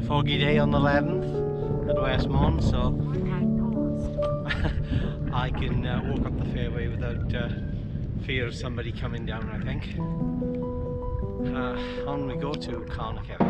Foggy day on the 11th at West Mon, so I can walk up the fairway without fear of somebody coming down, I think. On we go to Carn y Cefn.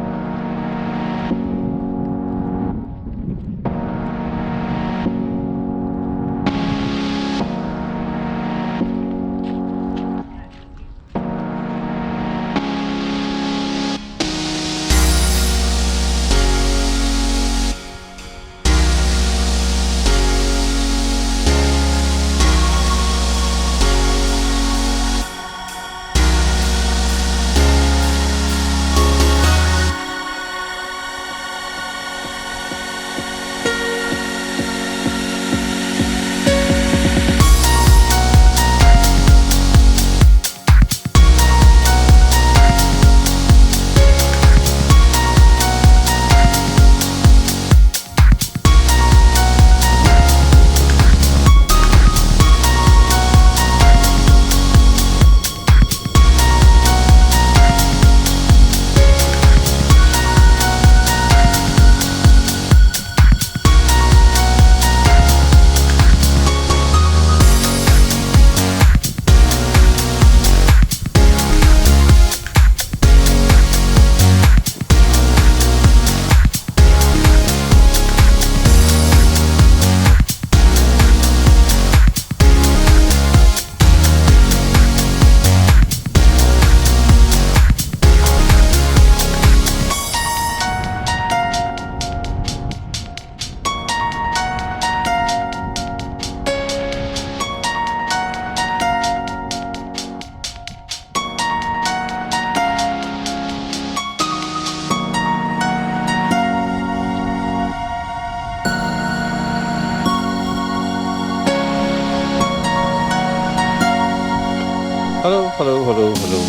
Hello, hello, hello, hello.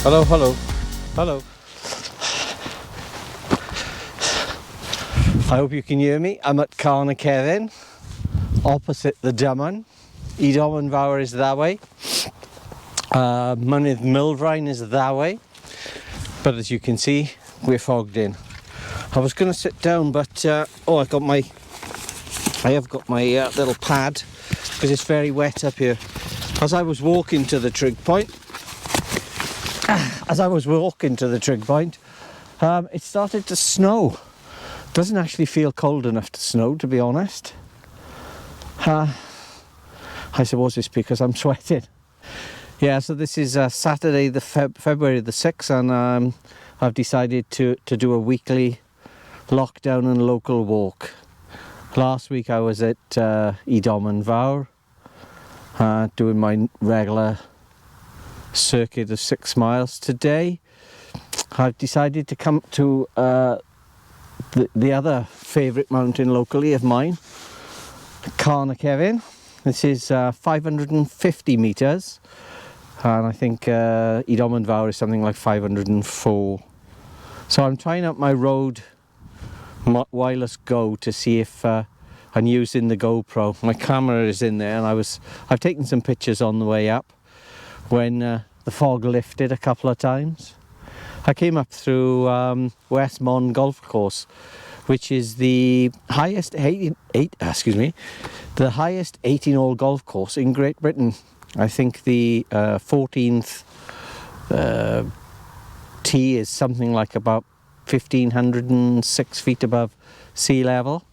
Hello, hello, hello. I hope you can hear me. I'm at Carn y Cefn, opposite the Dyman. Idomyn Fawr is that way. Mynydd Mildfrain is that way. But as you can see, we're fogged in. I was going to sit down, but I have got my little pad because it's very wet up here. As I was walking to the trig point, it started to snow. Doesn't actually feel cold enough to snow, to be honest. I suppose it's because I'm sweating. Yeah, so this is Saturday, the February the 6th, and I've decided to do a weekly lockdown and local walk. Last week I was at Idomyn Fawr, doing my regular circuit of 6 miles. Today I've decided to come to the other favourite mountain locally of mine, Carn y Cefn. This is 550 metres, and I think Idomyn Fawr is something like 504. So I'm trying out my Rode wireless Go to see if I'm using the GoPro. My camera is in there, and I've taken some pictures on the way up when the fog lifted a couple of times. I came up through West Mon Golf Course, which is the highest the highest 18-hole golf course in Great Britain. I think the 14th tee is something like about 1,506 feet above sea level.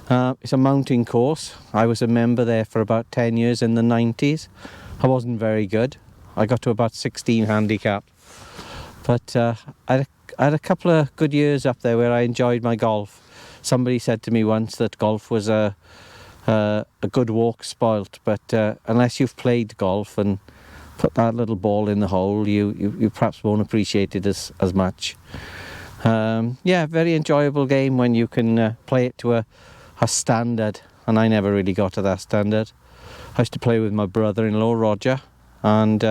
It's a mountain course. I was a member there for about 10 years in the 90s. I wasn't very good. I got to about 16 handicap. But I had a couple of good years up there where I enjoyed my golf. Somebody said to me once that golf was a good walk spoilt, but unless you've played golf and put that little ball in the hole, you perhaps won't appreciate it as much. Yeah, very enjoyable game when you can play it to a standard, and I never really got to that standard. I used to play with my brother-in-law Roger, and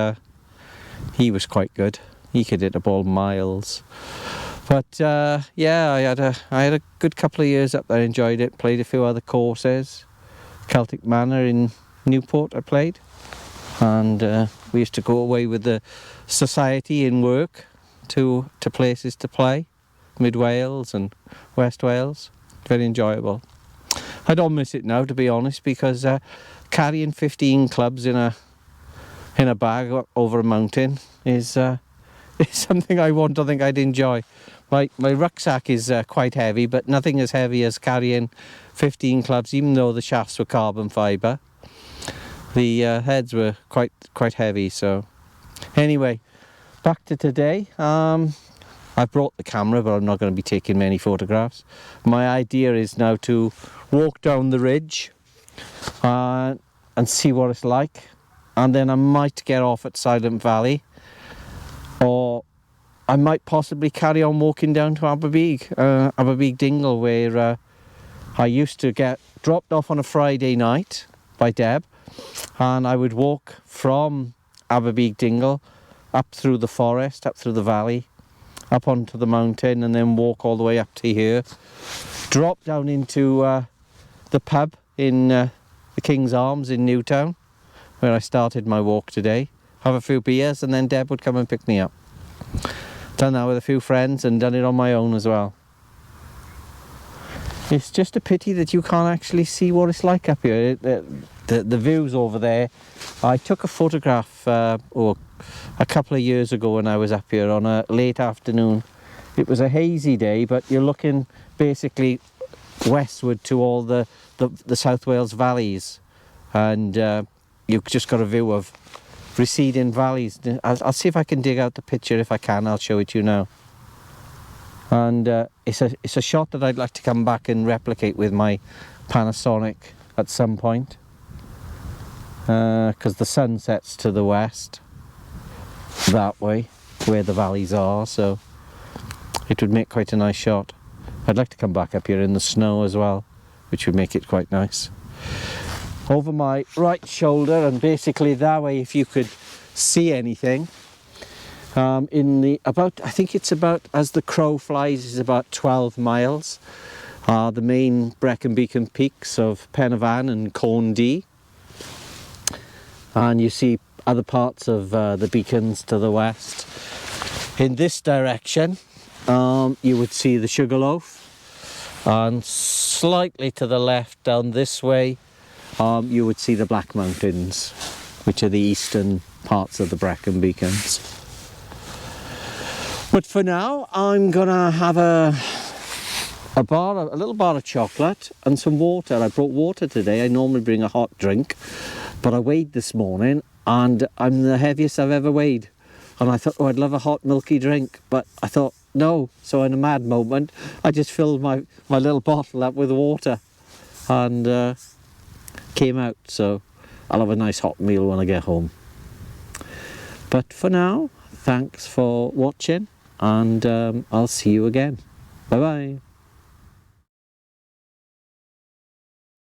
he was quite good. He could hit a ball miles. But yeah, I had a good couple of years up there. Enjoyed it. Played a few other courses. Celtic Manor in Newport I played, and we used to go away with the society in work to places to play, Mid Wales and West Wales. Very enjoyable. I don't miss it now, to be honest, because carrying 15 clubs in a bag over a mountain is something I don't think I'd enjoy. My rucksack is quite heavy, but nothing as heavy as carrying 15 clubs, even though the shafts were carbon fibre. The heads were quite heavy. So anyway, back to today. I brought the camera, but I'm not going to be taking many photographs. My idea is now to walk down the ridge and see what it's like, and then I might get off at Silent Valley, or I might possibly carry on walking down to Aberbeeg Dingle, where I used to get dropped off on a Friday night by Deb, and I would walk from Aberbeeg Dingle up through the forest, up through the valley, up onto the mountain, and then walk all the way up to here, drop down into the pub in the King's Arms in Newtown, where I started my walk today, have a few beers, and then Deb would come and pick me up. Done that with a few friends and done it on my own as well. It's just a pity that you can't actually see what it's like up here. The views over there. I took a photograph a couple of years ago when I was up here on a late afternoon. It was a hazy day, but you're looking basically westward to all the South Wales valleys, and you've just got a view of receding valleys. I'll see if I can dig out the picture. If I can, I'll show it to you now. And it's a shot that I'd like to come back and replicate with my Panasonic at some point, because the sun sets to the west that way where the valleys are, so it would make quite a nice shot. I'd like to come back up here in the snow as well, which would make it quite nice. Over my right shoulder, and basically that way, if you could see anything, I think it's about, as the crow flies, is about 12 miles. The main Brecon Beacon peaks of Pen-y-Fan and Corn D, and you see other parts of the beacons to the west. In this direction, you would see the Sugarloaf, and slightly to the left down this way, you would see the Black Mountains, which are the eastern parts of the Brecon Beacons. But for now, I'm gonna have a little bar of chocolate and some water. I brought water today. I normally bring a hot drink, but I weighed this morning and I'm the heaviest I've ever weighed. And I thought, oh, I'd love a hot milky drink, but I thought, no. So in a mad moment, I just filled my little bottle up with water and came out. So I'll have a nice hot meal when I get home. But for now, thanks for watching, and I'll see you again. Bye bye.